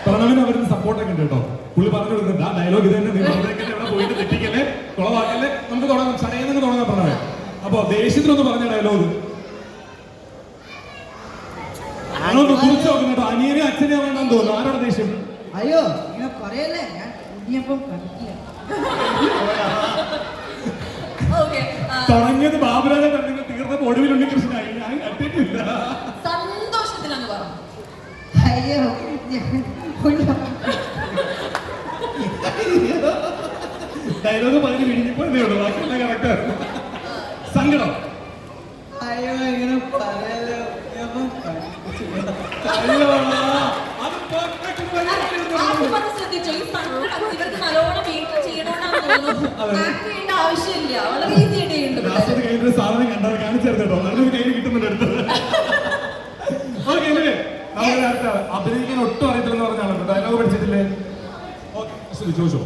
പ്രണവിന് അവരുടെ സപ്പോർട്ടൊക്കെ ഉണ്ട് കേട്ടോ. പുള്ളി പറഞ്ഞു കൊടുക്കുന്നുണ്ട് ആ ഡയലോഗ് ഇത് തന്നെ, നിങ്ങൾ എവിടെ പോയിട്ട് തെറ്റിക്കല്ലേ, കുളവാക്കല്ലേ, നമുക്ക് തുടങ്ങാം, ചടയെന്ന് തുടങ്ങാൻ പ്രണവേ. അപ്പൊ ദേഷ്യത്തിനൊന്ന് പറഞ്ഞ ഡയലോഗ് കുറിച്ച് നോക്കണം കേട്ടോ. അനിയനെ അച്ഛനെ വേണ്ടാന്ന് തോന്നുന്നു. ആരോടെ ദേഷ്യം? അയ്യോ ഇങ്ങനെ പറയല്ലേ, ഞാൻ ഉണ്ണിയപ്പം കഴിക്കില്ല. തുടങ്ങിയത് ബാബുരാജ കണ്ടെങ്കിൽ തീർന്നപ്പോ ഒടുവിൽ ഉണ്ണികൃഷ്ണനായി. ഞാൻ കണ്ടിട്ടില്ല. സന്തോഷത്തിലാണ് പറഞ്ഞു. അയ്യോ ഡയലോഗ് പറഞ്ഞ് വിഴിഞ്ഞപ്പോഴേ ഉള്ളൂ, ബാക്കിയെല്ലാം കറക്റ്റായിരുന്നു. സങ്കടം. അയ്യോ ഇങ്ങനെ പറയല്ലോ, ശ്രദ്ധിച്ചോ, ഈ സങ്കടം ഇവർക്ക് നല്ലോണം വീട്ടിൽ ചെയ്യണമെന്നാണ് തോന്നുന്നു. ചെയ്യേണ്ട ആവശ്യമില്ല, വളരെ ഈസി ആയിട്ട് ചെയ്യുന്നുണ്ട്. സാധനം കണ്ടാൽ കാണിച്ചെടുത്തോ, നല്ലൊരു കയ്യിൽ കിട്ടുന്നുണ്ട് അടുത്തത്. അഭിനയിക്കാൻ ഒട്ടും അറിയത്തില്ലെന്ന് പറഞ്ഞാണല്ലോ, ഡയലോഗ് പഠിച്ചിട്ടില്ലേ? ഓക്കെ ചോദിച്ചോ.